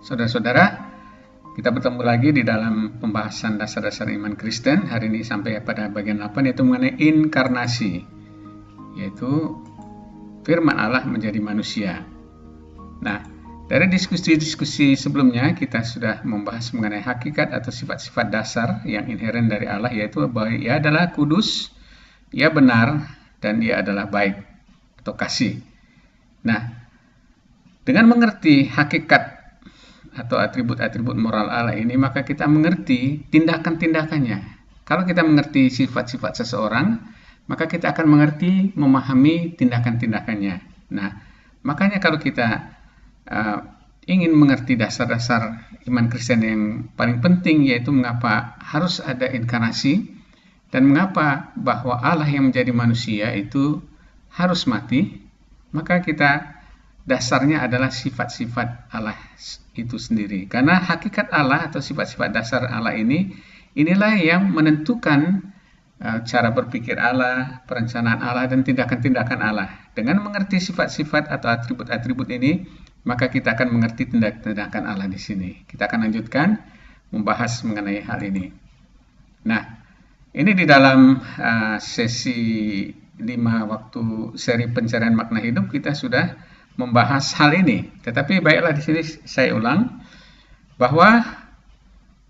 Saudara-saudara, kita bertemu lagi di dalam pembahasan dasar-dasar iman Kristen. Hari ini sampai pada bagian 8, yaitu mengenai inkarnasi, yaitu firman Allah menjadi manusia. Nah, dari diskusi-diskusi sebelumnya kita sudah membahas mengenai hakikat atau sifat-sifat dasar yang inheren dari Allah, yaitu bahwa Ia adalah kudus, Ia benar, dan Ia adalah baik atau kasih. Nah, dengan mengerti hakikat atau atribut-atribut moral Allah ini, maka kita mengerti tindakan-tindakannya. Kalau kita mengerti sifat-sifat seseorang, maka kita akan mengerti, memahami tindakan-tindakannya. Nah, makanya kalau kita ingin mengerti dasar-dasar iman Kristen yang paling penting, yaitu mengapa harus ada inkarnasi dan mengapa bahwa Allah yang menjadi manusia itu harus mati, maka kita dasarnya adalah sifat-sifat Allah itu sendiri. Karena hakikat Allah atau sifat-sifat dasar Allah inilah yang menentukan cara berpikir Allah, perencanaan Allah, dan tindakan-tindakan Allah. Dengan mengerti sifat-sifat atau atribut-atribut ini, maka kita akan mengerti tindakan-tindakan Allah di sini. Kita akan lanjutkan membahas mengenai hal ini. Nah, ini di dalam sesi 5 waktu seri pencarian makna hidup kita sudah membahas hal ini. Tetapi baiklah, di sini saya ulang bahwa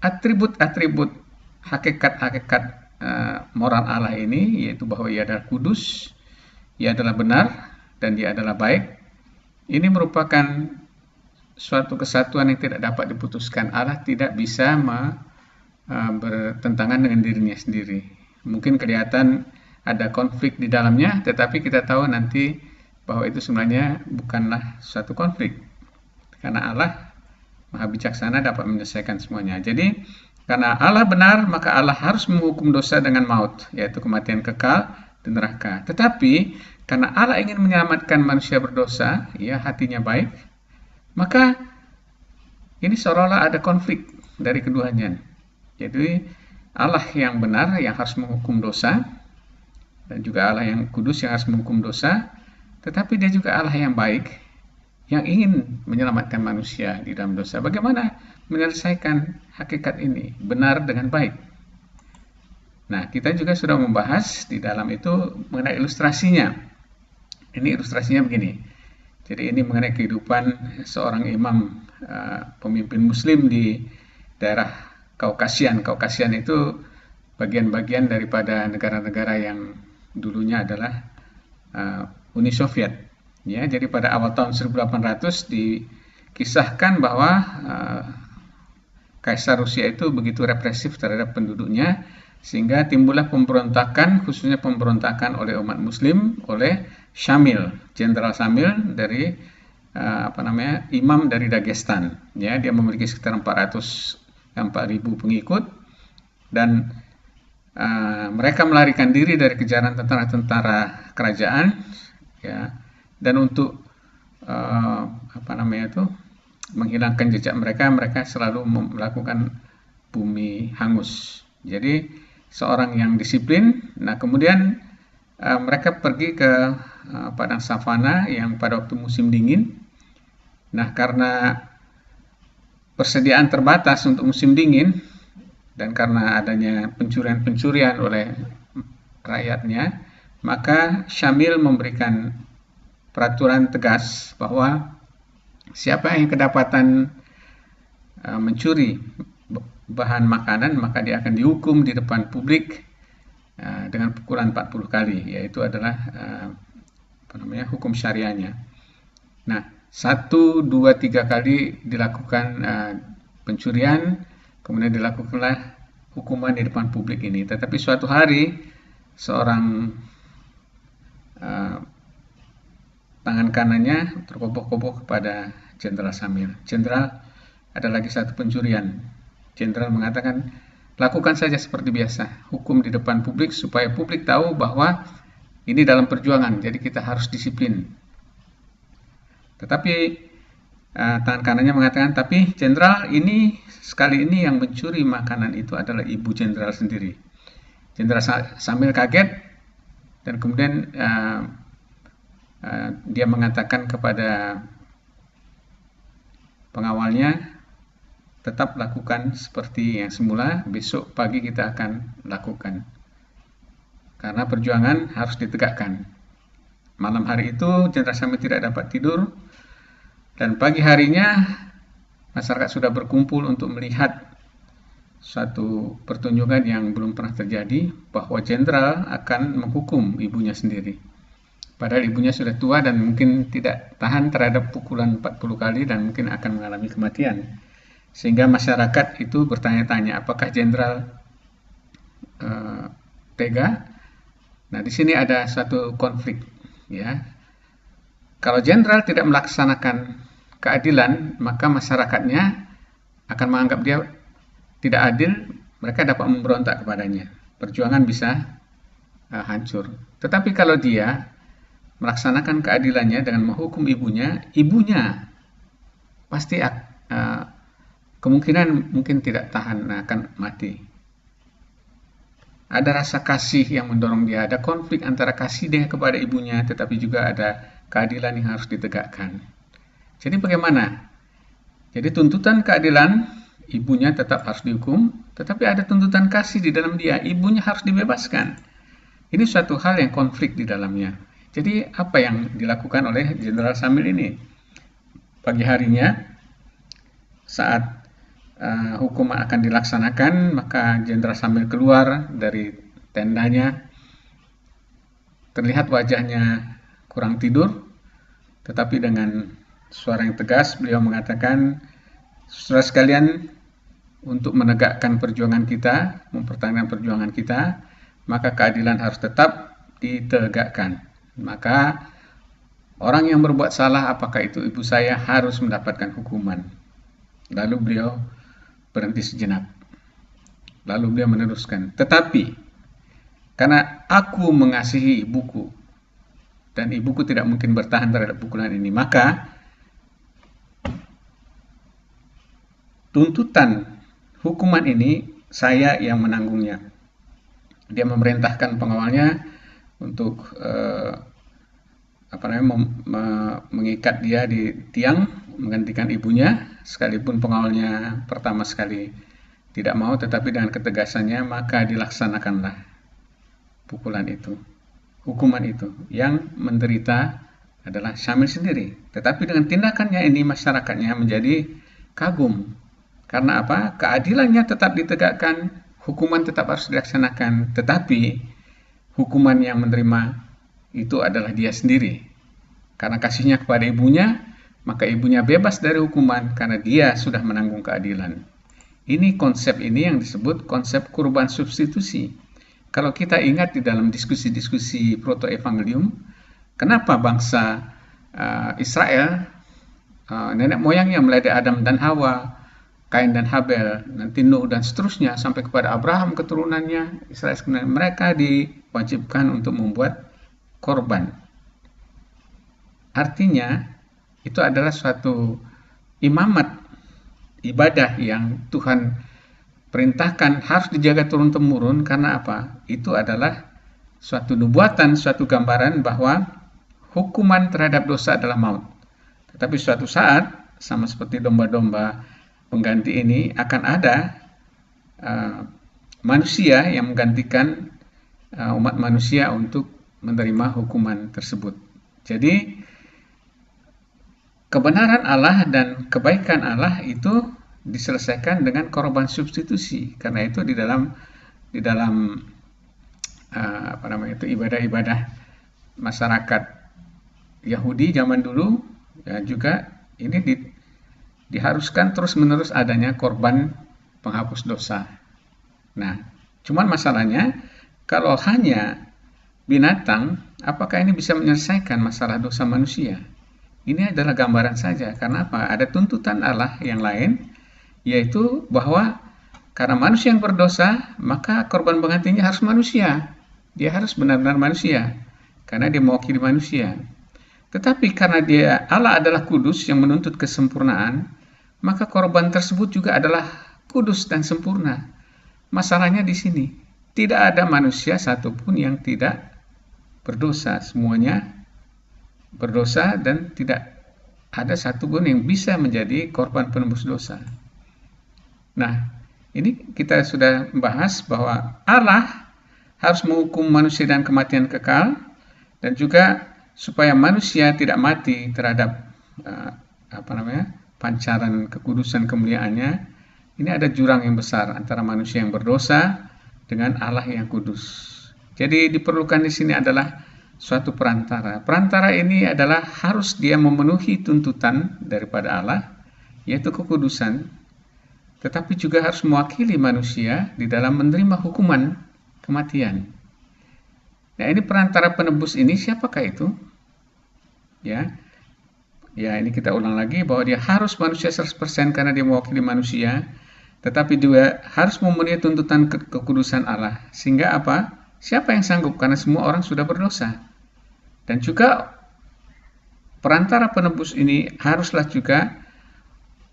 atribut-atribut hakikat-hakikat moral Allah ini, yaitu bahwa Ia adalah kudus, Ia adalah benar, dan Ia adalah baik. Ini merupakan suatu kesatuan yang tidak dapat diputuskan. Allah tidak bisa bertentangan dengan dirinya sendiri. Mungkin kelihatan ada konflik di dalamnya, tetapi kita tahu nanti bahwa itu sebenarnya bukanlah suatu konflik, karena Allah Maha Bijaksana dapat menyelesaikan semuanya. Jadi karena Allah benar, maka Allah harus menghukum dosa dengan maut, yaitu kematian kekal di neraka. Tetapi karena Allah ingin menyelamatkan manusia berdosa, ya, hatinya baik, maka ini seolah-olah ada konflik dari keduanya. Jadi Allah yang benar yang harus menghukum dosa, dan juga Allah yang kudus yang harus menghukum dosa. Tetapi Dia juga Allah yang baik, yang ingin menyelamatkan manusia di dalam dosa. Bagaimana menyelesaikan hakikat ini, benar dengan baik? Nah, kita juga sudah membahas di dalam itu mengenai ilustrasinya. Ini ilustrasinya begini. Jadi ini mengenai kehidupan seorang imam, pemimpin muslim di daerah Kaukasian. Kaukasian itu bagian-bagian daripada negara-negara yang dulunya adalah Uni Soviet, ya. Jadi pada awal tahun 1800 dikisahkan bahwa Kaisar Rusia itu begitu represif terhadap penduduknya, sehingga timbullah pemberontakan, khususnya pemberontakan oleh umat Muslim, oleh Shamil, Jenderal Shamil dari imam dari Dagestan. Ya, dia memiliki sekitar 4.000 pengikut, dan mereka melarikan diri dari kejaran tentara-tentara kerajaan, ya, dan untuk menghilangkan jejak mereka selalu melakukan bumi hangus. Jadi seorang yang disiplin. Nah, kemudian mereka pergi ke padang savana yang pada waktu musim dingin. Nah, karena persediaan terbatas untuk musim dingin dan karena adanya pencurian-pencurian oleh rakyatnya, maka Syamil memberikan peraturan tegas bahwa siapa yang kedapatan mencuri bahan makanan, maka dia akan dihukum di depan publik dengan pukulan 40 kali, yaitu adalah hukum syariahnya. Nah, 1, 2, 3 kali dilakukan pencurian, kemudian dilakukanlah hukuman di depan publik ini. Tetapi suatu hari seorang tangan kanannya terkoboh-koboh kepada Jenderal Shamil. Jenderal, ada lagi satu pencurian. Jenderal mengatakan, lakukan saja seperti biasa, hukum di depan publik supaya publik tahu bahwa ini dalam perjuangan, jadi kita harus disiplin. Tetapi tangan kanannya mengatakan, tapi Jenderal, ini sekali ini yang mencuri makanan itu adalah ibu Jenderal sendiri. Jenderal Shamil kaget, dan kemudian dia mengatakan kepada pengawalnya, tetap lakukan seperti yang semula, besok pagi kita akan lakukan. Karena perjuangan harus ditegakkan. Malam hari itu Jenderal Sambil tidak dapat tidur, dan pagi harinya masyarakat sudah berkumpul untuk melihat suatu pertunjukan yang belum pernah terjadi, bahwa jenderal akan menghukum ibunya sendiri. Padahal ibunya sudah tua dan mungkin tidak tahan terhadap pukulan 40 kali dan mungkin akan mengalami kematian. Sehingga masyarakat itu bertanya-tanya, apakah jenderal tega? Nah, di sini ada suatu konflik, ya. Kalau jenderal tidak melaksanakan keadilan, maka masyarakatnya akan menganggap dia tidak adil, mereka dapat memberontak kepadanya. Perjuangan bisa hancur. Tetapi kalau dia melaksanakan keadilannya dengan menghukum ibunya, ibunya pasti kemungkinan mungkin tidak tahan, akan mati. Ada rasa kasih yang mendorong dia, ada konflik antara kasih dia kepada ibunya, tetapi juga ada keadilan yang harus ditegakkan. Jadi bagaimana? Jadi tuntutan keadilan, ibunya tetap harus dihukum, tetapi ada tuntutan kasih di dalam dia, ibunya harus dibebaskan. Ini suatu hal yang konflik di dalamnya. Jadi apa yang dilakukan oleh Jenderal Sambil ini? Pagi harinya, saat hukuman akan dilaksanakan, maka Jenderal Sambil keluar dari tendanya. Terlihat wajahnya kurang tidur, tetapi dengan suara yang tegas beliau mengatakan, saudara sekalian, untuk menegakkan perjuangan kita, mempertahankan perjuangan kita, maka keadilan harus tetap ditegakkan. Maka orang yang berbuat salah, apakah itu ibu saya, harus mendapatkan hukuman. Lalu beliau berhenti sejenak. Lalu beliau meneruskan, tetapi karena aku mengasihi ibuku dan ibuku tidak mungkin bertahan terhadap pukulan ini, maka tuntutan hukuman ini saya yang menanggungnya. Dia memerintahkan pengawalnya untuk mengikat dia di tiang menggantikan ibunya, sekalipun pengawalnya pertama sekali tidak mau, tetapi dengan ketegasannya maka dilaksanakanlah pukulan itu, hukuman itu. Yang menderita adalah Syamil sendiri, tetapi dengan tindakannya ini masyarakatnya menjadi kagum. Karena apa? Keadilannya tetap ditegakkan, hukuman tetap harus dilaksanakan, tetapi hukuman yang menerima itu adalah dia sendiri. Karena kasihnya kepada ibunya, maka ibunya bebas dari hukuman karena dia sudah menanggung keadilan. Ini konsep ini yang disebut konsep kurban substitusi. Kalau kita ingat di dalam diskusi-diskusi proto-evangelium, kenapa bangsa Israel, nenek moyangnya mulai dari Adam dan Hawa, Kain dan Habel, nanti Nuh dan seterusnya, sampai kepada Abraham keturunannya, Israel sebenarnya mereka diwajibkan untuk membuat korban. Artinya, itu adalah suatu imamat, ibadah yang Tuhan perintahkan harus dijaga turun-temurun. Karena apa? Itu adalah suatu nubuatan, suatu gambaran bahwa hukuman terhadap dosa adalah maut. Tetapi suatu saat, sama seperti domba-domba pengganti ini, akan ada manusia yang menggantikan umat manusia untuk menerima hukuman tersebut. Jadi kebenaran Allah dan kebaikan Allah itu diselesaikan dengan korban substitusi. Karena itu di dalam ibadah-ibadah masyarakat Yahudi zaman dulu, ya, juga ini diharuskan terus-menerus adanya korban penghapus dosa. Nah, cuman masalahnya kalau hanya binatang, apakah ini bisa menyelesaikan masalah dosa manusia? Ini adalah gambaran saja. Karena apa? Ada tuntutan Allah yang lain, yaitu bahwa karena manusia yang berdosa, maka korban penggantinya harus manusia. Dia harus benar-benar manusia, karena dia mewakili manusia. Tetapi karena Allah adalah kudus yang menuntut kesempurnaan, maka korban tersebut juga adalah kudus dan sempurna. Masalahnya di sini, tidak ada manusia satupun yang tidak berdosa. Semuanya berdosa dan tidak ada satupun yang bisa menjadi korban penembus dosa. Nah, ini kita sudah membahas bahwa Allah harus menghukum manusia dan kematian kekal, dan juga supaya manusia tidak mati terhadap pancaran kekudusan kemuliaannya. Ini ada jurang yang besar antara manusia yang berdosa dengan Allah yang kudus. Jadi diperlukan di sini adalah suatu perantara. Perantara ini adalah harus dia memenuhi tuntutan daripada Allah, yaitu kekudusan, tetapi juga harus mewakili manusia di dalam menerima hukuman kematian. Nah, ini perantara penebus ini siapakah itu? Ya, ini kita ulang lagi bahwa dia harus manusia 100% karena dia mewakili manusia, tetapi juga harus memenuhi tuntutan kekudusan Allah. Sehingga apa? Siapa yang sanggup? Karena semua orang sudah berdosa. Dan juga perantara penebus ini haruslah juga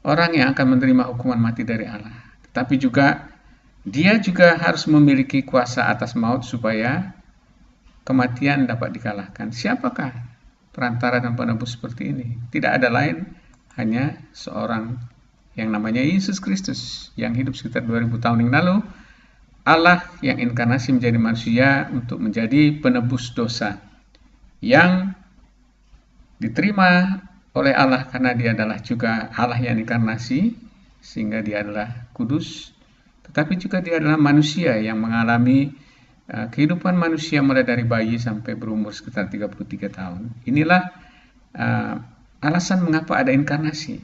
orang yang akan menerima hukuman mati dari Allah. Tetapi juga dia juga harus memiliki kuasa atas maut supaya kematian dapat dikalahkan. Siapakah perantara dan penebus seperti ini? Tidak ada lain, hanya seorang yang namanya Yesus Kristus yang hidup sekitar 2000 tahun yang lalu. Allah yang inkarnasi menjadi manusia untuk menjadi penebus dosa yang diterima oleh Allah karena dia adalah juga Allah yang inkarnasi, sehingga dia adalah kudus, tetapi juga dia adalah manusia yang mengalami kehidupan manusia mulai dari bayi sampai berumur sekitar 33 tahun. Inilah alasan mengapa ada inkarnasi.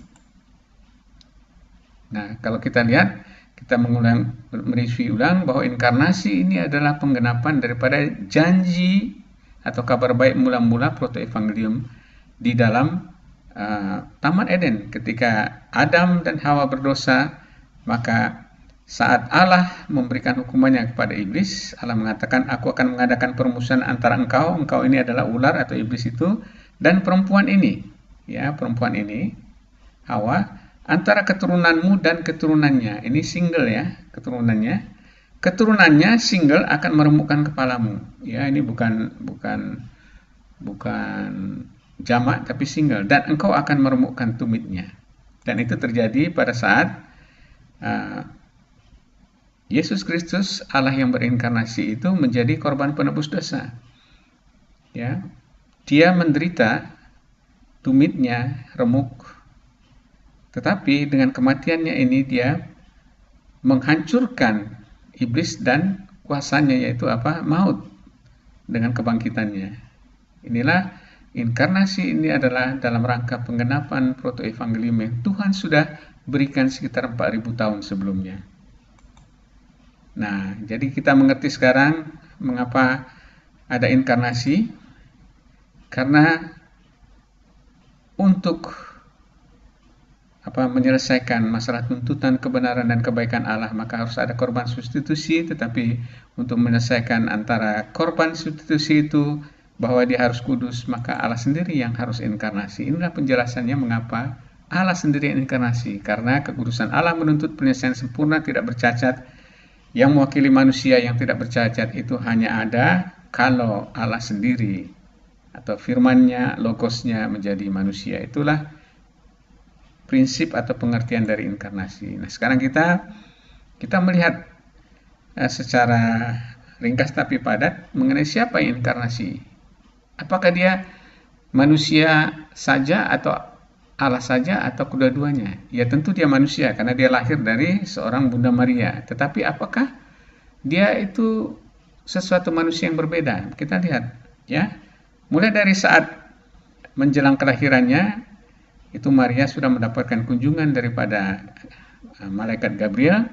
Nah, kalau kita lihat, kita mereview ulang bahwa inkarnasi ini adalah penggenapan daripada janji atau kabar baik mula-mula protoevangelium di dalam Taman Eden. Ketika Adam dan Hawa berdosa, maka saat Allah memberikan hukumannya kepada iblis, Allah mengatakan, aku akan mengadakan permusuhan antara engkau ini adalah ular atau iblis itu, dan perempuan ini, Hawa, antara keturunanmu dan keturunannya. Ini single ya, keturunannya single akan meremukkan kepalamu. Ya, ini bukan jamak tapi single, dan engkau akan meremukkan tumitnya. Dan itu terjadi pada saat Yesus Kristus, Allah yang berinkarnasi itu menjadi korban penebus dosa. Ya, dia menderita, tumitnya remuk. Tetapi dengan kematiannya ini dia menghancurkan iblis dan kuasanya, yaitu maut, dengan kebangkitannya. Inilah inkarnasi, ini adalah dalam rangka penggenapan protoevangelium yang Tuhan sudah berikan sekitar 4000 tahun sebelumnya. Nah, jadi kita mengerti sekarang mengapa ada inkarnasi, karena untuk menyelesaikan masalah tuntutan kebenaran dan kebaikan Allah, maka harus ada korban substitusi. Tetapi untuk menyelesaikan antara korban substitusi itu bahwa dia harus kudus, maka Allah sendiri yang harus inkarnasi. Inilah penjelasannya mengapa Allah sendiri yang inkarnasi, karena kekudusan Allah menuntut penyelesaian sempurna tidak bercacat. Yang mewakili manusia yang tidak bercacat itu hanya ada kalau Allah sendiri atau firman-Nya, logos-Nya menjadi manusia. Itulah prinsip atau pengertian dari inkarnasi. Nah, sekarang kita melihat secara ringkas tapi padat mengenai siapa yang inkarnasi. Apakah dia manusia saja atau Allah saja atau kedua-duanya? Ya, tentu dia manusia karena dia lahir dari seorang Bunda Maria. Tetapi apakah dia itu sesuatu manusia yang berbeda? Kita lihat ya. Mulai dari saat menjelang kelahirannya, itu Maria sudah mendapatkan kunjungan daripada malaikat Gabriel,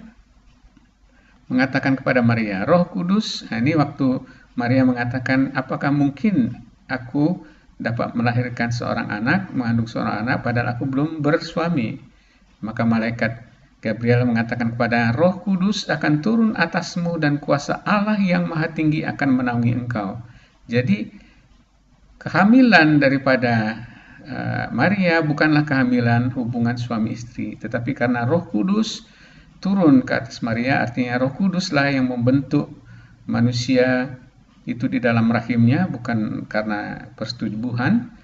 mengatakan kepada Maria, Roh Kudus. Nah, ini waktu Maria mengatakan, apakah mungkin aku dapat melahirkan seorang anak, mengandung seorang anak, padahal aku belum bersuami. Maka malaikat Gabriel mengatakan kepada, Roh Kudus akan turun atasmu dan kuasa Allah yang Maha Tinggi akan menaungi engkau. Jadi kehamilan daripada Maria bukanlah kehamilan hubungan suami istri, tetapi karena Roh Kudus turun ke atas Maria, artinya Roh Kuduslah yang membentuk manusia itu di dalam rahimnya, bukan karena persetubuhan.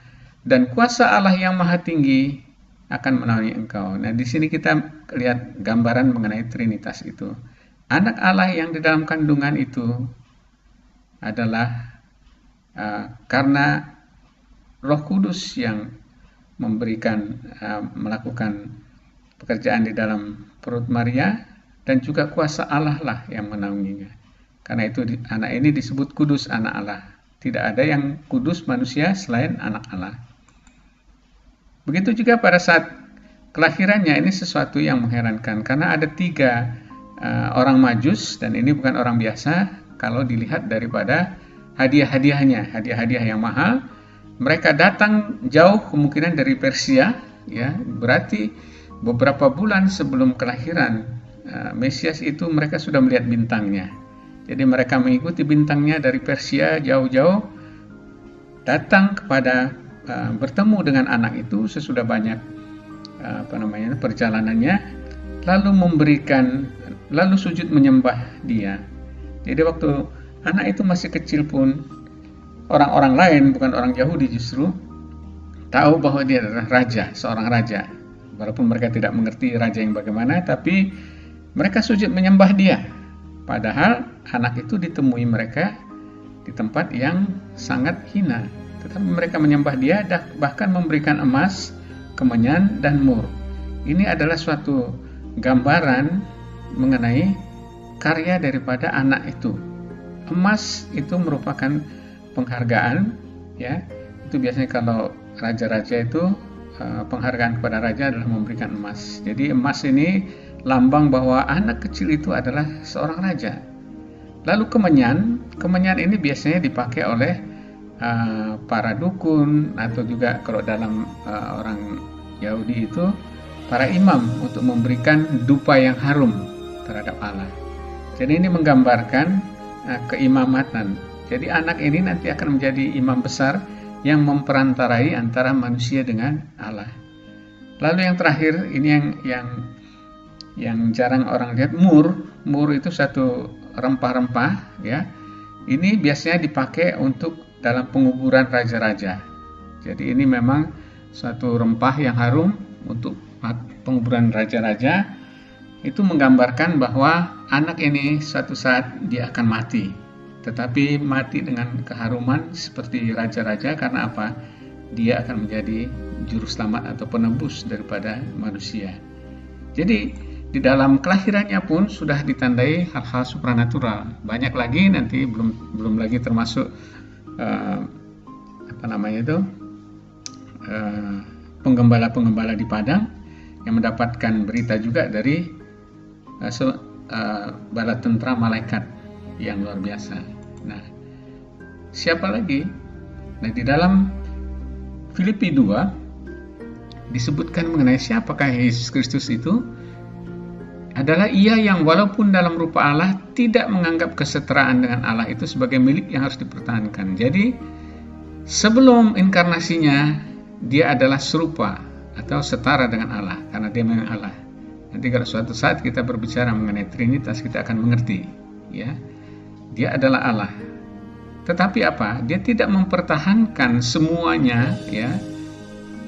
Dan kuasa Allah yang Maha Tinggi akan menaungi engkau. Nah, di sini kita lihat gambaran mengenai Trinitas itu. Anak Allah yang di dalam kandungan itu adalah karena Roh Kudus yang melakukan pekerjaan di dalam perut Maria, dan juga kuasa Allah lah yang menaunginya. Karena itu anak ini disebut kudus, anak Allah. Tidak ada yang kudus manusia selain anak Allah. Begitu juga pada saat kelahirannya, ini sesuatu yang mengherankan, karena ada 3 orang Majus, dan ini bukan orang biasa kalau dilihat daripada hadiah-hadiahnya, hadiah-hadiah yang mahal. Mereka datang jauh, kemungkinan dari Persia, ya, berarti beberapa bulan sebelum kelahiran Mesias itu mereka sudah melihat bintangnya. Jadi mereka mengikuti bintangnya dari Persia jauh-jauh, datang kepada bertemu dengan anak itu sesudah banyak perjalanannya, lalu sujud menyembah dia. Jadi waktu anak itu masih kecil pun, orang-orang lain, bukan orang Yahudi justru, tahu bahwa dia adalah raja, seorang raja. Walaupun mereka tidak mengerti raja yang bagaimana, tapi mereka sujud menyembah dia. Padahal anak itu ditemui mereka di tempat yang sangat hina. Tetapi mereka menyembah dia, bahkan memberikan emas, kemenyan, dan mur. Ini adalah suatu gambaran mengenai karya daripada anak itu. Emas itu merupakan penghargaan, ya. Itu biasanya kalau raja-raja itu penghargaan kepada raja adalah memberikan emas. Jadi emas ini lambang bahwa anak kecil itu adalah seorang raja. Lalu kemenyan ini biasanya dipakai oleh para dukun, atau juga kalau dalam orang Yahudi itu para imam, untuk memberikan dupa yang harum terhadap Allah. Jadi ini menggambarkan keimamatan. Jadi anak ini nanti akan menjadi imam besar yang memperantarai antara manusia dengan Allah. Lalu yang terakhir, ini yang jarang orang lihat, mur itu satu rempah-rempah, ya. Ini biasanya dipakai untuk dalam penguburan raja-raja. Jadi ini memang suatu rempah yang harum untuk penguburan raja-raja. Itu menggambarkan bahwa anak ini suatu saat dia akan mati, tetapi mati dengan keharuman seperti raja-raja. Karena apa? Dia akan menjadi juru selamat atau penebus daripada manusia. Jadi di dalam kelahirannya pun sudah ditandai hal-hal supranatural. Banyak lagi, nanti belum lagi termasuk penggembala-penggembala di padang yang mendapatkan berita juga dari bala tentara malaikat yang luar biasa. Nah, siapa lagi? Nah, di dalam Filipi 2 disebutkan mengenai siapakah Yesus Kristus itu. Adalah ia yang walaupun dalam rupa Allah tidak menganggap kesetaraan dengan Allah itu sebagai milik yang harus dipertahankan. Jadi sebelum inkarnasinya dia adalah serupa atau setara dengan Allah, karena dia memang Allah. Nanti kalau suatu saat kita berbicara mengenai Trinitas, kita akan mengerti, ya. Dia adalah Allah. Tetapi apa? Dia tidak mempertahankan semuanya, ya.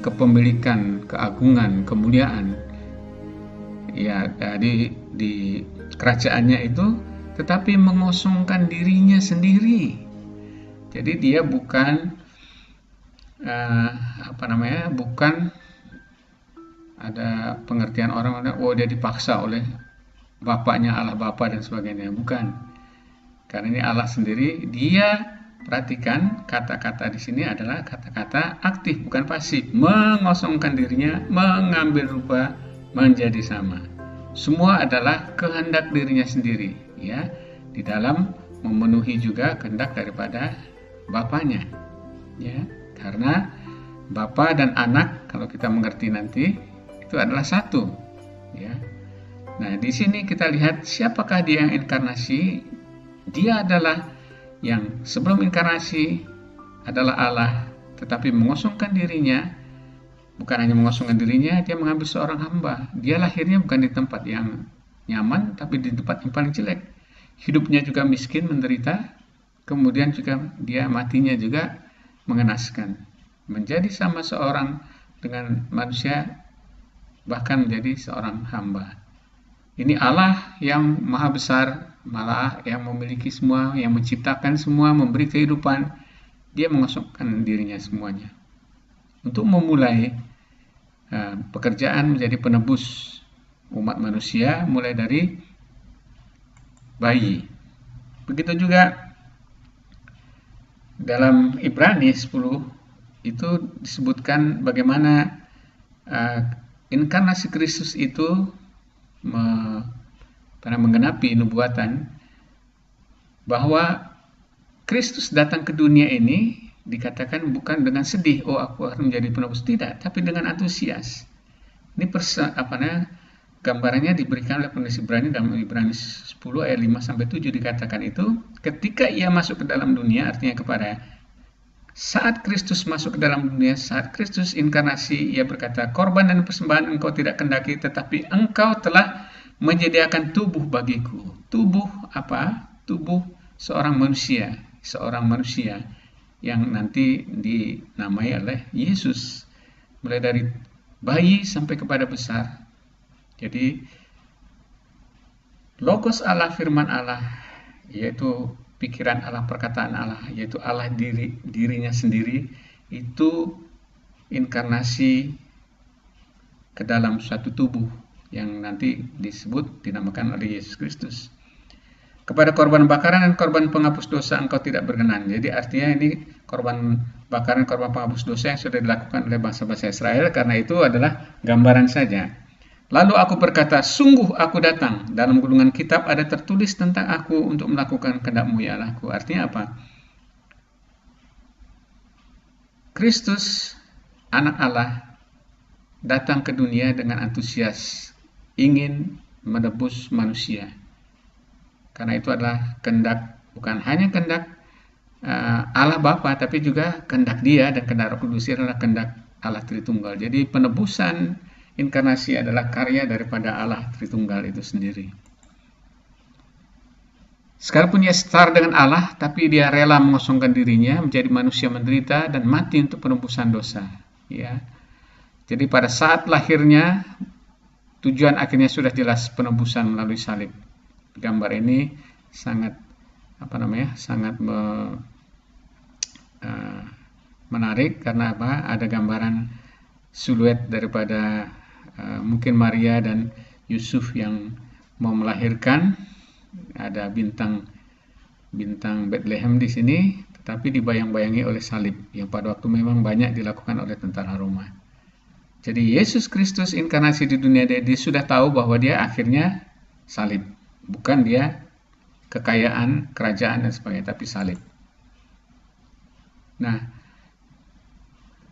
Kepemilikan, keagungan, kemuliaan, ya, di kerajaannya itu, tetapi mengosongkan dirinya sendiri. Jadi dia bukan bukan ada pengertian orang, dia dipaksa oleh bapaknya, Allah Bapa dan sebagainya. Bukan. Karena ini Allah sendiri. Dia, perhatikan kata-kata di sini adalah kata-kata aktif, bukan pasif. Mengosongkan dirinya, mengambil rupa menjadi sama. Semua adalah kehendak dirinya sendiri, ya, di dalam memenuhi juga kehendak daripada Bapanya, ya. Karena Bapa dan Anak, kalau kita mengerti nanti, itu adalah satu, ya. Nah, di sini kita lihat siapakah dia yang inkarnasi. Dia adalah yang sebelum inkarnasi adalah Allah, tetapi mengosongkan dirinya. Bukan hanya mengosongkan dirinya, dia mengambil seorang hamba. Dia lahirnya bukan di tempat yang nyaman, tapi di tempat yang paling jelek. Hidupnya juga miskin, menderita. Kemudian juga dia matinya juga mengenaskan. Menjadi sama seorang dengan manusia bahkan menjadi seorang hamba. Ini Allah yang maha besar, malah yang memiliki semua, yang menciptakan semua, memberi kehidupan. Dia mengosongkan dirinya semuanya untuk memulai pekerjaan menjadi penebus umat manusia mulai dari bayi. Begitu juga dalam Ibrani 10 itu disebutkan bagaimana inkarnasi Kristus itu menggenapi nubuatan bahwa Kristus datang ke dunia ini dikatakan bukan dengan sedih, oh aku harus menjadi penebus, tidak, tapi dengan antusias. Ini gambarannya diberikan oleh penulis Ibrani dalam Ibrani 10 ayat 5 sampai 7 dikatakan itu, ketika ia masuk ke dalam dunia, artinya kepada saat Kristus masuk ke dalam dunia, saat Kristus inkarnasi, ia berkata, korban dan persembahan engkau tidak kendaki, tetapi engkau telah menyediakan tubuh bagiku. Tubuh apa? Tubuh seorang manusia yang nanti dinamai oleh Yesus, mulai dari bayi sampai kepada besar. Jadi logos Allah, firman Allah, yaitu pikiran Allah, perkataan Allah, yaitu Allah dirinya sendiri, itu inkarnasi ke dalam suatu tubuh yang nanti dinamakan oleh Yesus Kristus. Kepada korban bakaran dan korban penghapus dosa engkau tidak berkenan. Jadi artinya ini korban bakaran, korban penghapus dosa yang sudah dilakukan oleh bangsa-bangsa Israel, karena itu adalah gambaran saja. Lalu aku berkata, sungguh aku datang, dalam gulungan kitab ada tertulis tentang aku untuk melakukan kehendak-Mu ya Allahku. Artinya apa? Kristus, anak Allah, datang ke dunia dengan antusias, ingin menebus manusia. Karena itu adalah kehendak, bukan hanya kehendak Allah Bapa, tapi juga kehendak Dia, dan kehendak Roh Kudus adalah kehendak Allah Tritunggal. Jadi penebusan inkarnasi adalah karya daripada Allah Tritunggal itu sendiri. Sekalipun ia setara dengan Allah, tapi dia rela mengosongkan dirinya menjadi manusia menderita dan mati untuk penebusan dosa. Ya. Jadi pada saat lahirnya, tujuan akhirnya sudah jelas, penebusan melalui salib. Gambar ini sangat menarik karena apa? Ada gambaran siluet daripada mungkin Maria dan Yusuf yang mau melahirkan. Ada bintang Bethlehem di sini, tetapi dibayang-bayangi oleh salib yang pada waktu memang banyak dilakukan oleh tentara Roma. Jadi Yesus Kristus inkarnasi di dunia, dia sudah tahu bahwa dia akhirnya salib. Bukan dia kekayaan, kerajaan dan sebagainya, tapi salib. Nah,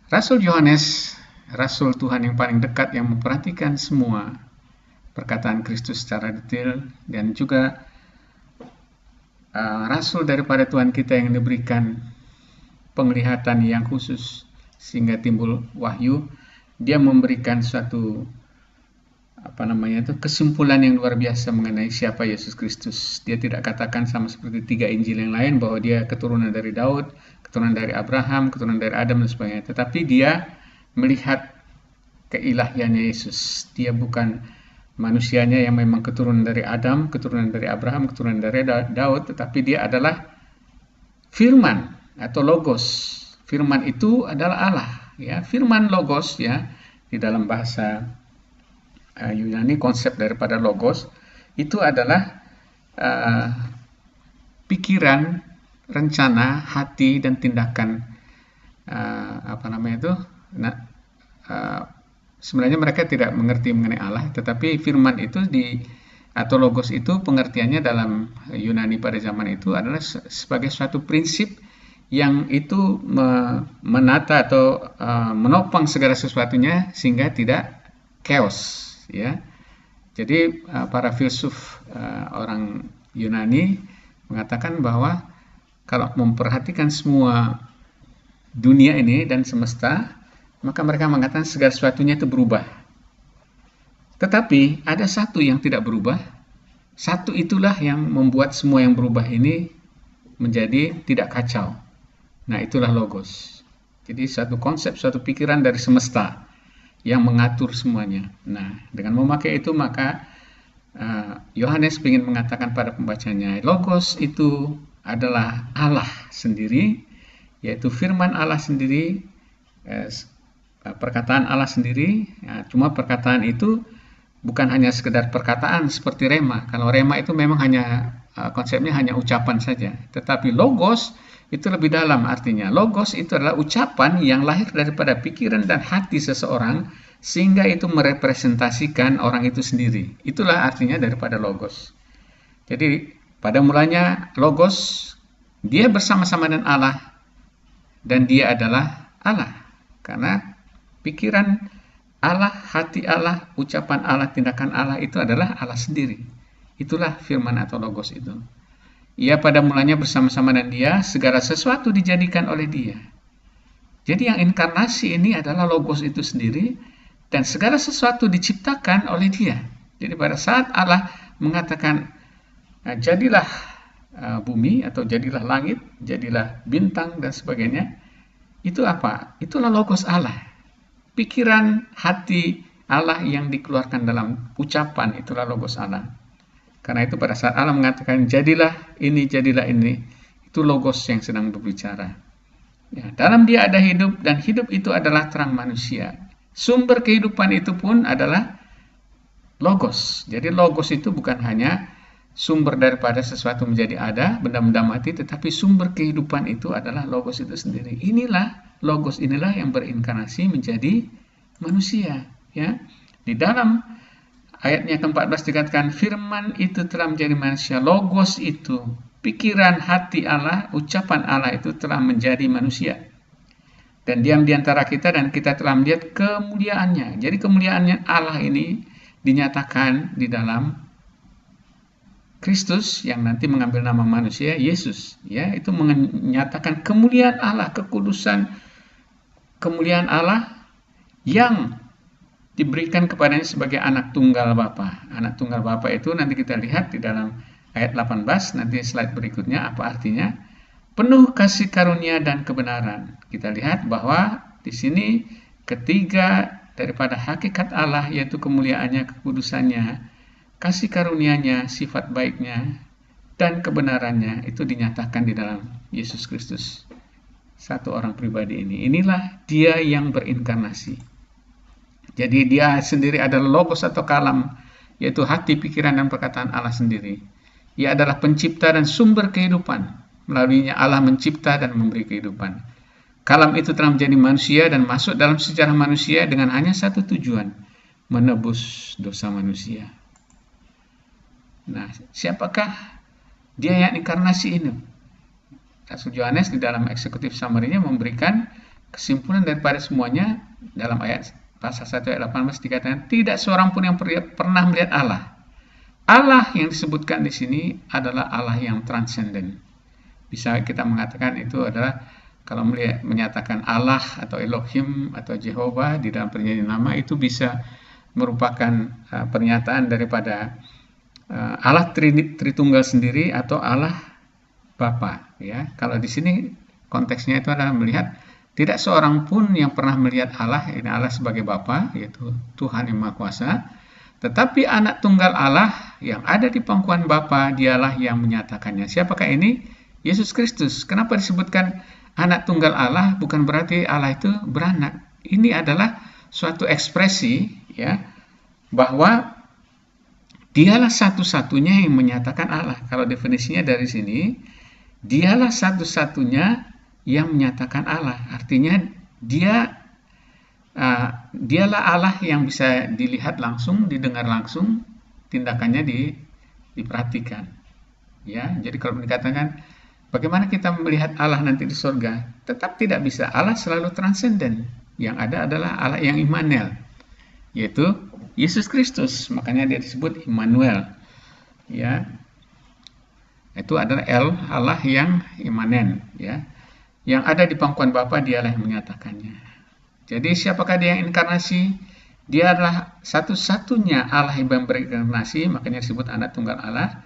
Rasul Yohanes, Rasul Tuhan yang paling dekat, yang memperhatikan semua perkataan Kristus secara detail, dan juga Rasul daripada Tuhan kita yang diberikan penglihatan yang khusus sehingga timbul wahyu, dia memberikan suatu kesimpulan yang luar biasa mengenai siapa Yesus Kristus. Dia tidak katakan sama seperti 3 Injil yang lain bahwa dia keturunan dari Daud, keturunan dari Abraham, keturunan dari Adam dan sebagainya. Tetapi dia melihat keilahiannya Yesus. Dia bukan manusianya yang memang keturunan dari Adam, keturunan dari Abraham, keturunan dari Daud, tetapi dia adalah firman atau logos. Firman itu adalah Allah, ya. Firman logos, ya, di dalam bahasa Yunani, konsep daripada logos itu adalah pikiran, rencana, hati dan tindakan sebenarnya mereka tidak mengerti mengenai Allah, tetapi firman itu atau logos itu pengertiannya dalam Yunani pada zaman itu adalah sebagai suatu prinsip yang itu menata atau menopang segala sesuatunya sehingga tidak chaos. Ya, jadi para filsuf orang Yunani mengatakan bahwa kalau memperhatikan semua dunia ini dan semesta, maka mereka mengatakan segala sesuatunya itu berubah. Tetapi ada satu yang tidak berubah. Satu itulah yang membuat semua yang berubah ini menjadi tidak kacau. Nah, itulah logos. Jadi satu konsep, suatu pikiran dari semesta yang mengatur semuanya. Nah, dengan memakai itu maka Yohanes ingin mengatakan pada pembacanya, Logos itu adalah Allah sendiri, yaitu firman Allah sendiri, perkataan Allah sendiri. Ya, cuma perkataan itu bukan hanya sekedar perkataan seperti rema. Kalau rema itu memang hanya konsepnya hanya ucapan saja. Tetapi logos itu lebih dalam artinya. Logos itu adalah ucapan yang lahir daripada pikiran dan hati seseorang sehingga itu merepresentasikan orang itu sendiri. Itulah artinya daripada logos. Jadi pada mulanya logos dia bersama-sama dengan Allah dan dia adalah Allah. Karena pikiran Allah, hati Allah, ucapan Allah, tindakan Allah itu adalah Allah sendiri. Itulah firman atau logos itu. Ia pada mulanya bersama-sama dengan dia, segala sesuatu dijadikan oleh dia. Jadi yang inkarnasi ini adalah logos itu sendiri, dan segala sesuatu diciptakan oleh dia. Jadi pada saat Allah mengatakan, jadilah bumi, atau jadilah langit, jadilah bintang, dan sebagainya, itu apa? Itulah logos Allah. Pikiran hati Allah yang dikeluarkan dalam ucapan, itulah logos Allah. Karena itu pada saat Allah mengatakan jadilah ini, itu logos yang sedang berbicara. Ya, dalam dia ada hidup dan hidup itu adalah terang manusia. Sumber kehidupan itu pun adalah logos. Jadi logos itu bukan hanya sumber daripada sesuatu menjadi ada, benda-benda mati, tetapi sumber kehidupan itu adalah logos itu sendiri. Inilah logos, inilah yang berinkarnasi menjadi manusia. Ya, di dalam ayatnya ke-14 dikatakan firman itu telah menjadi manusia. Logos itu, pikiran hati Allah, ucapan Allah itu telah menjadi manusia. Dan diam di antara kita dan kita telah melihat kemuliaannya. Jadi kemuliaannya Allah ini dinyatakan di dalam Kristus yang nanti mengambil nama manusia, Yesus. Ya, itu menyatakan kemuliaan Allah, kekudusan, kemuliaan Allah yang diberikan kepadanya sebagai anak tunggal Bapa. Anak tunggal Bapa itu nanti kita lihat di dalam ayat 18, nanti slide berikutnya apa artinya. Penuh kasih karunia dan kebenaran. Kita lihat bahwa di sini ketiga daripada hakikat Allah, yaitu kemuliaannya, kekudusannya, kasih karunia-Nya, sifat baiknya, dan kebenarannya itu dinyatakan di dalam Yesus Kristus. Satu orang pribadi ini. Inilah dia yang berinkarnasi. Jadi dia sendiri adalah logos atau kalam, yaitu hati, pikiran, dan perkataan Allah sendiri. Ia adalah pencipta dan sumber kehidupan. Melaluinya Allah mencipta dan memberi kehidupan. Kalam itu telah menjadi manusia dan masuk dalam sejarah manusia dengan hanya satu tujuan, menebus dosa manusia. Nah, siapakah dia yang inkarnasi ini? Rasul Yohanes di dalam eksekutif summary-nya memberikan kesimpulan daripada semuanya dalam ayat pasal 1 ayat 18 dikatakan tidak seorang pun yang pernah melihat Allah. Allah yang disebutkan di sini adalah Allah yang transenden. Bisa kita mengatakan itu adalah kalau menyatakan Allah atau Elohim atau Jehovah di dalam perjanjian lama itu bisa merupakan pernyataan daripada Allah Tritunggal sendiri atau Allah Bapa. Ya, kalau di sini konteksnya itu adalah melihat tidak seorang pun yang pernah melihat Allah, ini Allah sebagai Bapa, yaitu Tuhan yang Maha Kuasa. Tetapi anak tunggal Allah yang ada di pangkuan Bapa, dialah yang menyatakannya. Siapakah ini? Yesus Kristus. Kenapa disebutkan anak tunggal Allah? Bukan berarti Allah itu beranak. Ini adalah suatu ekspresi, ya, bahwa dialah satu-satunya yang menyatakan Allah. Kalau definisinya dari sini, dialah satu-satunya yang menyatakan Allah. Artinya dialah Allah yang bisa dilihat langsung, didengar langsung, tindakannya diperhatikan. Ya, jadi kalau dikatakan bagaimana kita melihat Allah nanti di surga? Tetap tidak bisa. Allah selalu transenden. Yang ada adalah Allah yang Immanuel, yaitu Yesus Kristus. Makanya dia disebut Immanuel. Ya, itu adalah Allah yang imanen. Ya, yang ada di pangkuan Bapa dialah yang menyatakannya. Jadi siapakah dia yang inkarnasi? Dia adalah satu-satunya Allah yang berinkarnasi. Makanya disebut anak tunggal Allah,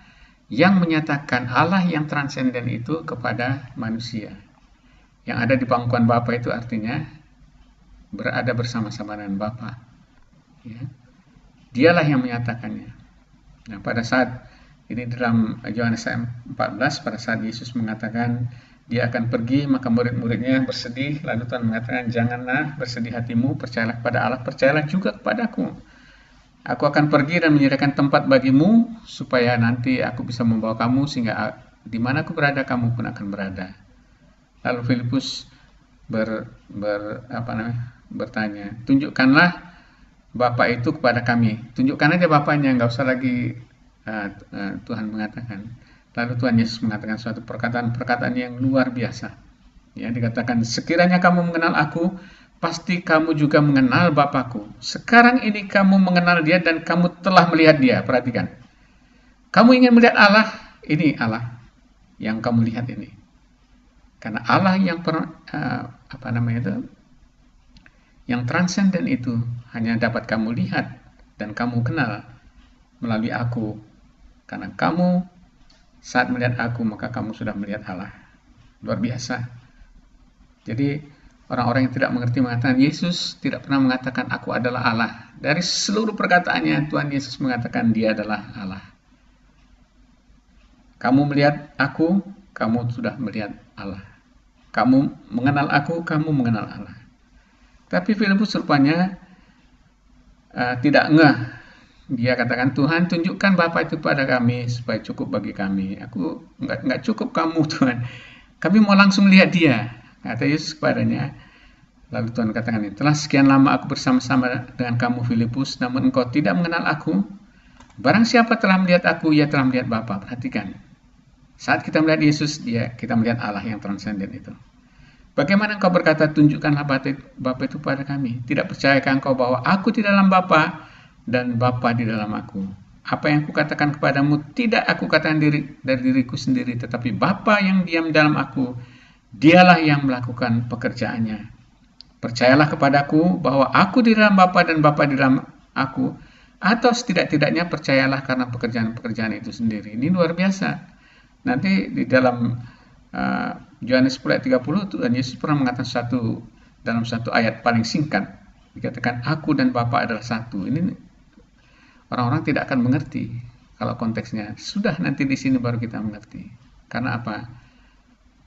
yang menyatakan Allah yang transenden itu kepada manusia. Yang ada di pangkuan Bapa itu artinya berada bersama-sama dengan Bapa. Ya. Dialah yang menyatakannya. Nah, pada saat ini dalam Yohanes 14, pada saat Yesus mengatakan dia akan pergi, maka murid-muridnya bersedih. Lalu Tuhan mengatakan, janganlah bersedih hatimu, percayalah kepada Allah, percayalah juga kepadaku. Aku akan pergi dan menyediakan tempat bagimu, supaya nanti aku bisa membawa kamu, sehingga di mana aku berada, kamu pun akan berada. Lalu Filipus bertanya, tunjukkanlah Bapa itu kepada kami. Tunjukkan aja Bapanya, nggak usah lagi Tuhan mengatakan. Lalu Tuhan Yesus mengatakan suatu perkataan yang luar biasa. Ya, dikatakan, sekiranya kamu mengenal aku, pasti kamu juga mengenal Bapakku. Sekarang ini kamu mengenal dia dan kamu telah melihat dia. Perhatikan. Kamu ingin melihat Allah, ini Allah yang kamu lihat ini. Karena Allah yang yang transenden itu hanya dapat kamu lihat dan kamu kenal melalui aku. Karena kamu saat melihat aku, maka kamu sudah melihat Allah. Luar biasa. Jadi orang-orang yang tidak mengerti mengatakan Yesus tidak pernah mengatakan aku adalah Allah. Dari seluruh perkataannya Tuhan Yesus mengatakan dia adalah Allah. Kamu melihat aku, kamu sudah melihat Allah. Kamu mengenal aku, kamu mengenal Allah. Tapi Filipus rupanya tidak ngeh. Dia katakan, Tuhan tunjukkan Bapa itu pada kami supaya cukup bagi kami. Aku nggak cukup kamu Tuhan. Kami mau langsung lihat dia. Kata Yesus kepadanya. Lalu Tuhan katakan, telah sekian lama aku bersama-sama dengan kamu Filipus, namun engkau tidak mengenal aku. Barang siapa telah melihat aku, ia telah melihat Bapa. Perhatikan. Saat kita melihat Yesus, kita melihat Allah yang transenden itu. Bagaimana engkau berkata, tunjukkanlah Bapa itu pada kami? Tidak percayakah engkau bahwa aku di dalam Bapa dan Bapa di dalam aku? Apa yang kukatakan kepadamu tidak aku katakan dari diriku sendiri, tetapi Bapa yang diam dalam aku, dialah yang melakukan pekerjaannya. Percayalah kepadaku bahwa aku di dalam Bapa dan Bapa di dalam aku, atau setidak-tidaknya percayalah karena pekerjaan-pekerjaan itu sendiri. Ini luar biasa. Nanti di dalam Yohanes 10 ayat 30, Tuhan Yesus pernah mengatakan dalam satu ayat paling singkat, dikatakan aku dan Bapa adalah satu. Ini orang-orang tidak akan mengerti kalau konteksnya. Sudah nanti di sini baru kita mengerti. Karena apa?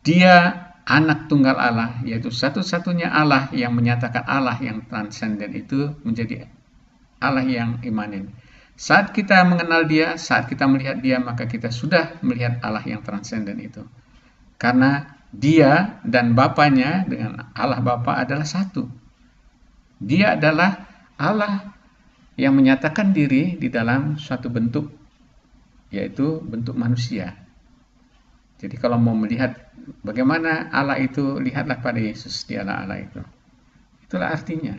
Dia anak tunggal Allah, yaitu satu-satunya Allah yang menyatakan Allah yang transenden itu menjadi Allah yang imanen. Saat kita mengenal dia, saat kita melihat dia, maka kita sudah melihat Allah yang transenden itu. Karena dia dan Bapanya dengan Allah Bapa adalah satu. Dia adalah Allah yang menyatakan diri di dalam suatu bentuk, yaitu bentuk manusia. Jadi kalau mau melihat bagaimana Allah itu, lihatlah pada Yesus, dialah Allah itu. Itulah artinya.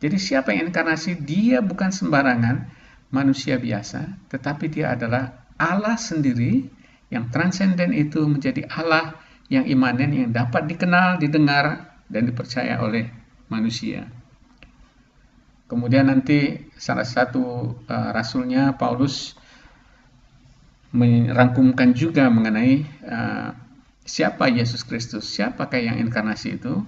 Jadi siapa yang inkarnasi, dia bukan sembarangan manusia biasa, tetapi dia adalah Allah sendiri yang transenden itu menjadi Allah yang imanen, yang dapat dikenal, didengar, dan dipercaya oleh manusia. Kemudian nanti salah satu rasulnya, Paulus, merangkumkan juga mengenai siapa Yesus Kristus, siapakah yang inkarnasi itu.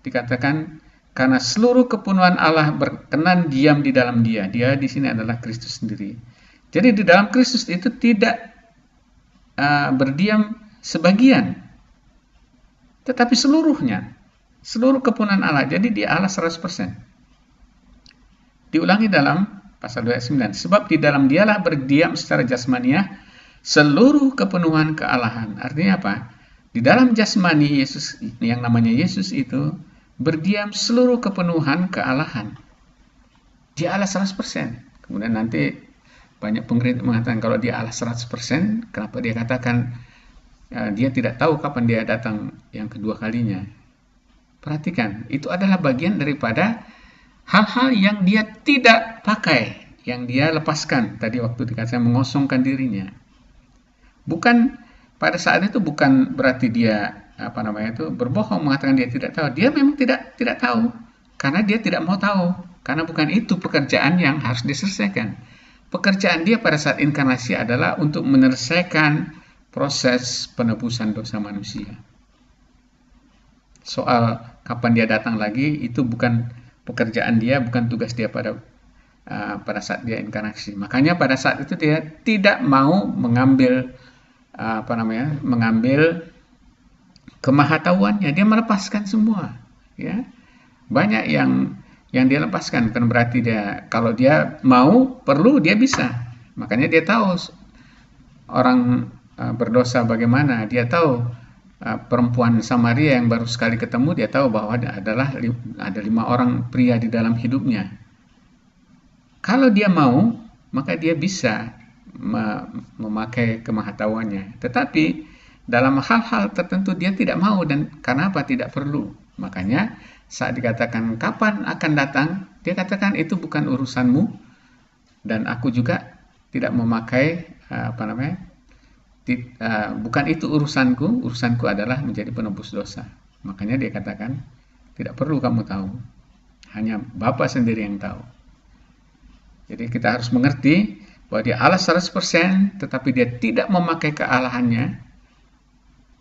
Dikatakan, karena seluruh kepenuhan Allah berkenan diam di dalam dia. Dia di sini adalah Kristus sendiri. Jadi di dalam Kristus itu tidak berdiam sebagian, tetapi seluruhnya, seluruh kepenuhan Allah. Jadi dia Allah 100%. Diulangi dalam pasal 2 ayat 9. Sebab di dalam dialah berdiam secara jasmaniah seluruh kepenuhan kealahan. Artinya apa? Di dalam jasmani Yesus, yang namanya Yesus itu, berdiam seluruh kepenuhan kealahan. Dia Allah 100%. Kemudian nanti banyak pengkritik mengatakan kalau dia Allah 100%, kenapa dia katakan dia tidak tahu kapan dia datang yang kedua kalinya. Perhatikan, itu adalah bagian daripada hal-hal yang dia tidak pakai, yang dia lepaskan. Tadi waktu dikatakan mengosongkan dirinya. Bukan pada saat itu bukan berarti dia berbohong mengatakan dia tidak tahu. Dia memang tidak tahu karena dia tidak mau tahu, karena bukan itu pekerjaan yang harus diselesaikan. Pekerjaan dia pada saat inkarnasi adalah untuk menyelesaikan proses penebusan dosa manusia. Soal kapan dia datang lagi itu bukan pekerjaan dia, bukan tugas dia pada saat dia inkarnasi. Makanya pada saat itu dia tidak mau mengambil mengambil kemahatauannya, dia melepaskan semua, ya. Banyak yang dia lepaskan, kan berarti dia kalau dia mau, perlu, dia bisa. Makanya dia tahu orang berdosa bagaimana, dia tahu perempuan Samaria yang baru sekali ketemu, dia tahu bahwa ada 5 orang pria di dalam hidupnya. Kalau dia mau, maka dia bisa memakai kemahatauannya. Tetapi dalam hal-hal tertentu dia tidak mau, dan kenapa tidak perlu. Makanya saat dikatakan kapan akan datang, dia katakan itu bukan urusanmu, dan aku juga tidak memakai bukan itu urusanku adalah menjadi penebus dosa. Makanya dia katakan tidak perlu kamu tahu, hanya Bapa sendiri yang tahu. Jadi kita harus mengerti bahwa dia Allah 100%, tetapi dia tidak memakai kealahannya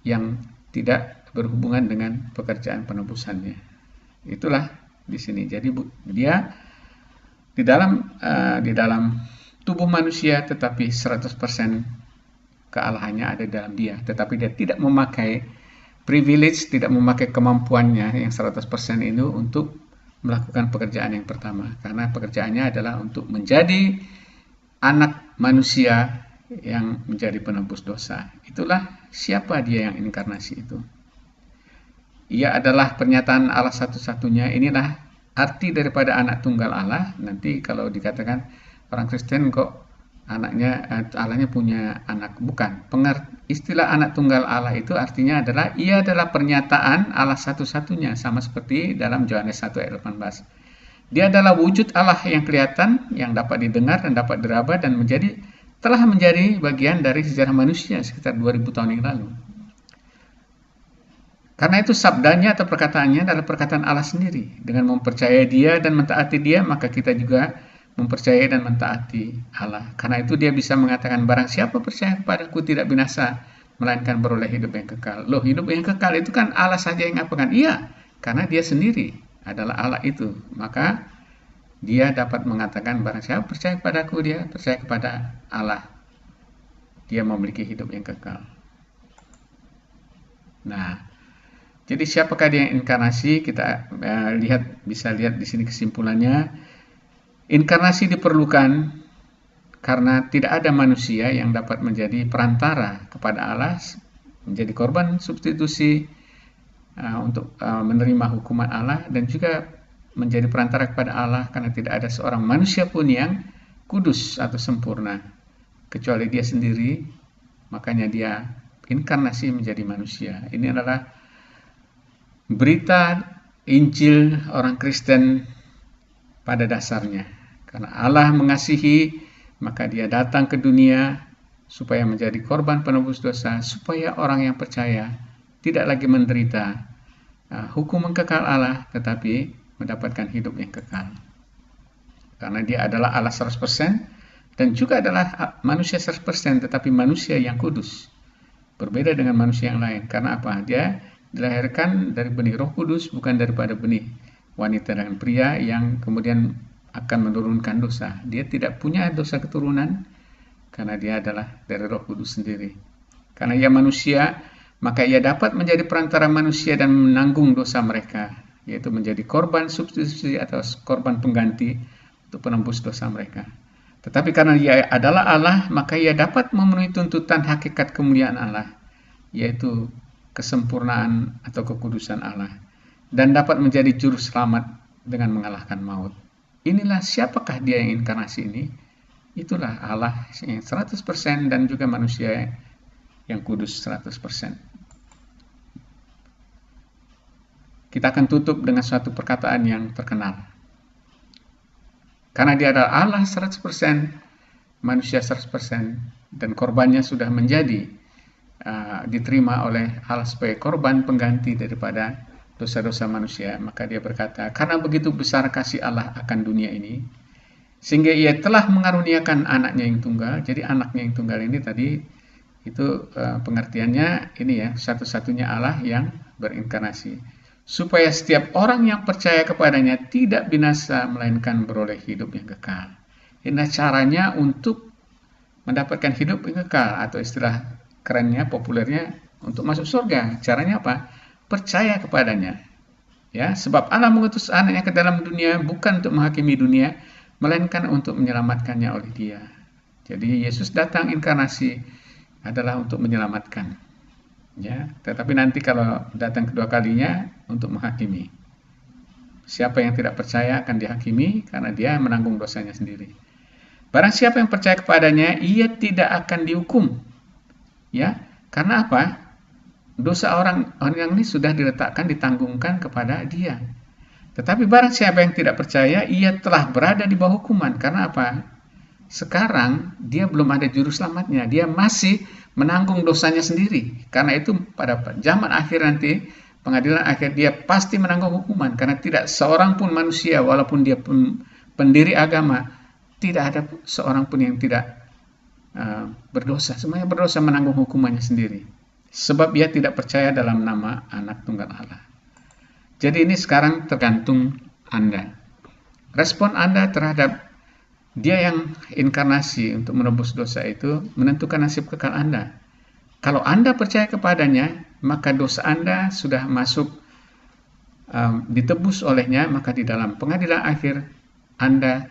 yang tidak berhubungan dengan pekerjaan penebusannya. Itulah di sini. Jadi dia di dalam tubuh manusia, tetapi 100% kealahannya ada dalam dia. Tetapi dia tidak memakai privilege, tidak memakai kemampuannya yang 100% itu untuk melakukan pekerjaan yang pertama. Karena pekerjaannya adalah untuk menjadi anak manusia yang menjadi penebus dosa. Itulah siapa dia yang inkarnasi itu. Ia adalah pernyataan Allah satu-satunya. Inilah arti daripada anak tunggal Allah. Nanti kalau dikatakan orang Kristen kok Allahnya punya anak, bukan. Istilah anak tunggal Allah itu artinya adalah ia adalah pernyataan Allah satu-satunya, sama seperti dalam Yohanes 1 ayat 18. Dia adalah wujud Allah yang kelihatan, yang dapat didengar dan dapat diraba, dan telah menjadi bagian dari sejarah manusia sekitar 2000 tahun yang lalu. Karena itu sabdanya atau perkataannya adalah perkataan Allah sendiri. Dengan mempercayai dia dan mentaati dia, maka kita juga mempercayai dan mentaati Allah. Karena itu dia bisa mengatakan, barang siapa percaya kepadaku tidak binasa, melainkan beroleh hidup yang kekal. Loh, hidup yang kekal itu kan Allah saja yang apakan? Iya, karena dia sendiri adalah Allah itu. Maka dia dapat mengatakan, barang siapa percaya kepadaku, dia percaya kepada Allah. Dia memiliki hidup yang kekal. Nah, jadi siapakah dia yang inkarnasi? Kita bisa lihat di sini kesimpulannya. Inkarnasi diperlukan karena tidak ada manusia yang dapat menjadi perantara kepada Allah, menjadi korban substitusi untuk menerima hukuman Allah, dan juga menjadi perantara kepada Allah karena tidak ada seorang manusia pun yang kudus atau sempurna kecuali dia sendiri. Makanya dia inkarnasi menjadi manusia. Ini adalah berita Injil orang Kristen pada dasarnya. Karena Allah mengasihi, maka dia datang ke dunia supaya menjadi korban penebus dosa, supaya orang yang percaya tidak lagi menderita hukuman kekal Allah, tetapi mendapatkan hidup yang kekal. Karena dia adalah Allah 100% dan juga adalah manusia 100%, tetapi manusia yang kudus. Berbeda dengan manusia yang lain. Karena apa? Dia dilahirkan dari benih Roh Kudus, bukan daripada benih wanita dan pria yang kemudian akan menurunkan dosa. Dia tidak punya dosa keturunan karena dia adalah dari Roh Kudus sendiri. Karena ia manusia, maka ia dapat menjadi perantara manusia dan menanggung dosa mereka, yaitu menjadi korban substitusi atau korban pengganti untuk penembus dosa mereka. Tetapi karena ia adalah Allah, maka ia dapat memenuhi tuntutan hakikat kemuliaan Allah, yaitu kesempurnaan atau kekudusan Allah, dan dapat menjadi juru selamat dengan mengalahkan maut. Inilah siapakah dia yang inkarnasi ini? Itulah Allah yang 100% dan juga manusia yang kudus 100%. Kita akan tutup dengan suatu perkataan yang terkenal. Karena dia adalah Allah 100%, manusia 100%, dan korbannya sudah menjadi diterima oleh Allah sebagai korban pengganti daripada dosa-dosa manusia, maka dia berkata, karena begitu besar kasih Allah akan dunia ini, sehingga ia telah mengaruniakan anaknya yang tunggal. Jadi anaknya yang tunggal ini tadi itu pengertiannya ini ya, satu-satunya Allah yang berinkarnasi, supaya setiap orang yang percaya kepadanya tidak binasa, melainkan beroleh hidup yang kekal. Ini caranya untuk mendapatkan hidup yang kekal, atau istilah kerennya, populernya, untuk masuk surga. Caranya apa? Percaya kepadanya. Ya, sebab Allah mengutus anaknya ke dalam dunia bukan untuk menghakimi dunia, melainkan untuk menyelamatkannya oleh Dia. Jadi Yesus datang inkarnasi adalah untuk menyelamatkan. Ya, tetapi nanti kalau datang kedua kalinya untuk menghakimi. Siapa yang tidak percaya akan dihakimi karena dia menanggung dosanya sendiri. Barang siapa yang percaya kepadanya, ia tidak akan dihukum. Ya, karena apa? Dosa orang ini sudah diletakkan, ditanggungkan kepada dia. Tetapi barang siapa yang tidak percaya, ia telah berada di bawah hukuman. Karena apa? Sekarang dia belum ada juru selamatnya. Dia masih menanggung dosanya sendiri. Karena itu pada zaman akhir nanti, pengadilan akhir, dia pasti menanggung hukuman. Karena tidak seorang pun manusia, walaupun dia pendiri agama, tidak ada seorang pun yang tidak berdosa. Semuanya berdosa, menanggung hukumannya sendiri. Sebab ia tidak percaya dalam nama Anak Tunggal Allah. Jadi ini sekarang tergantung Anda. Respon Anda terhadap Dia yang inkarnasi untuk menebus dosa itu menentukan nasib kekal Anda. Kalau Anda percaya kepadanya, maka dosa Anda sudah masuk, ditebus olehnya, maka di dalam pengadilan akhir Anda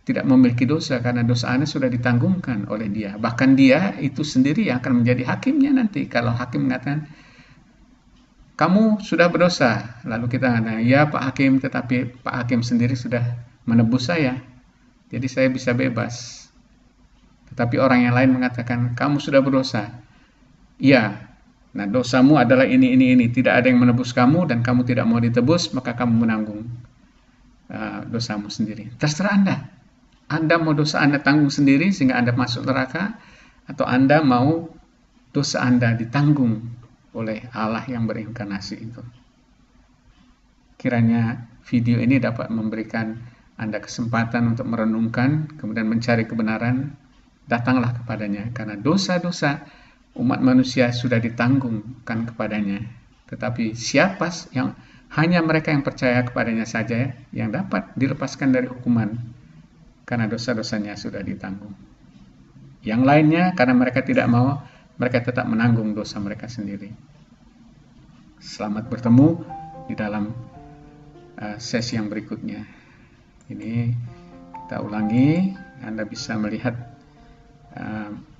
tidak memiliki dosa karena dosa Anda sudah ditanggungkan oleh Dia. Bahkan Dia itu sendiri yang akan menjadi hakimnya nanti. Kalau hakim mengatakan, kamu sudah berdosa, lalu kita mengatakan, ya Pak Hakim, tetapi Pak Hakim sendiri sudah menebus saya, jadi saya bisa bebas. Tetapi orang yang lain mengatakan, kamu sudah berdosa. Iya, nah dosamu adalah ini. Tidak ada yang menebus kamu dan kamu tidak mau ditebus, maka kamu menanggung dosamu sendiri. Terserah Anda. Anda mau dosa Anda tanggung sendiri sehingga Anda masuk neraka, atau Anda mau dosa Anda ditanggung oleh Allah yang berinkarnasi itu. Kiranya video ini dapat memberikan Anda kesempatan untuk merenungkan, kemudian mencari kebenaran. Datanglah kepadanya, karena dosa-dosa umat manusia sudah ditanggungkan kepadanya. Tetapi siapa yang hanya mereka yang percaya kepadanya saja yang dapat dilepaskan dari hukuman, karena dosa-dosanya sudah ditanggung. Yang lainnya karena mereka tidak mau, mereka tetap menanggung dosa mereka sendiri. Selamat bertemu di dalam sesi yang berikutnya. Ini kita ulangi. Anda bisa melihat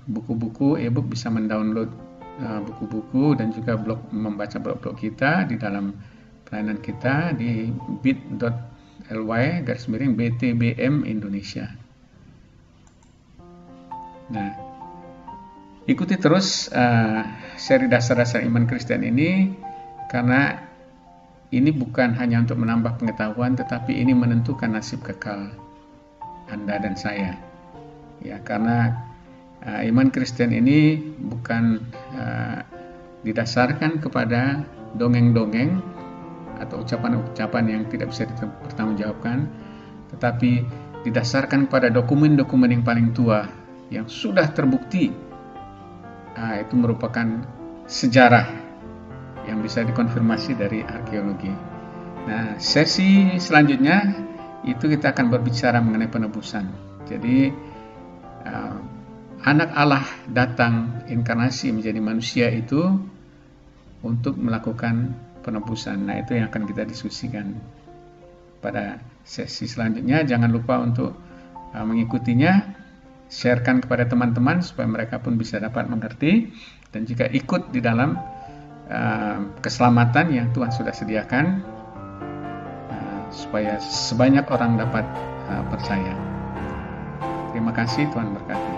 buku-buku e-book, bisa mendownload buku-buku dan juga membaca blog-blog kita di dalam pelayanan kita di bit.ly/BTBM Indonesia. Nah, ikuti terus seri dasar-dasar iman Kristen ini, karena ini bukan hanya untuk menambah pengetahuan, tetapi ini menentukan nasib kekal Anda dan saya. Ya, karena iman Kristen ini bukan didasarkan kepada dongeng-dongeng atau ucapan-ucapan yang tidak bisa dipertanggungjawabkan, tetapi didasarkan pada dokumen-dokumen yang paling tua yang sudah terbukti. Itu merupakan sejarah yang bisa dikonfirmasi dari arkeologi. Nah, sesi selanjutnya itu kita akan berbicara mengenai penebusan. Jadi anak Allah datang inkarnasi menjadi manusia itu untuk melakukan penebusan. Nah, itu yang akan kita diskusikan pada sesi selanjutnya. Jangan lupa untuk mengikutinya, sharekan kepada teman-teman supaya mereka pun bisa dapat mengerti dan juga ikut di dalam keselamatan yang Tuhan sudah sediakan, supaya sebanyak orang dapat percaya. Terima kasih, Tuhan berkati.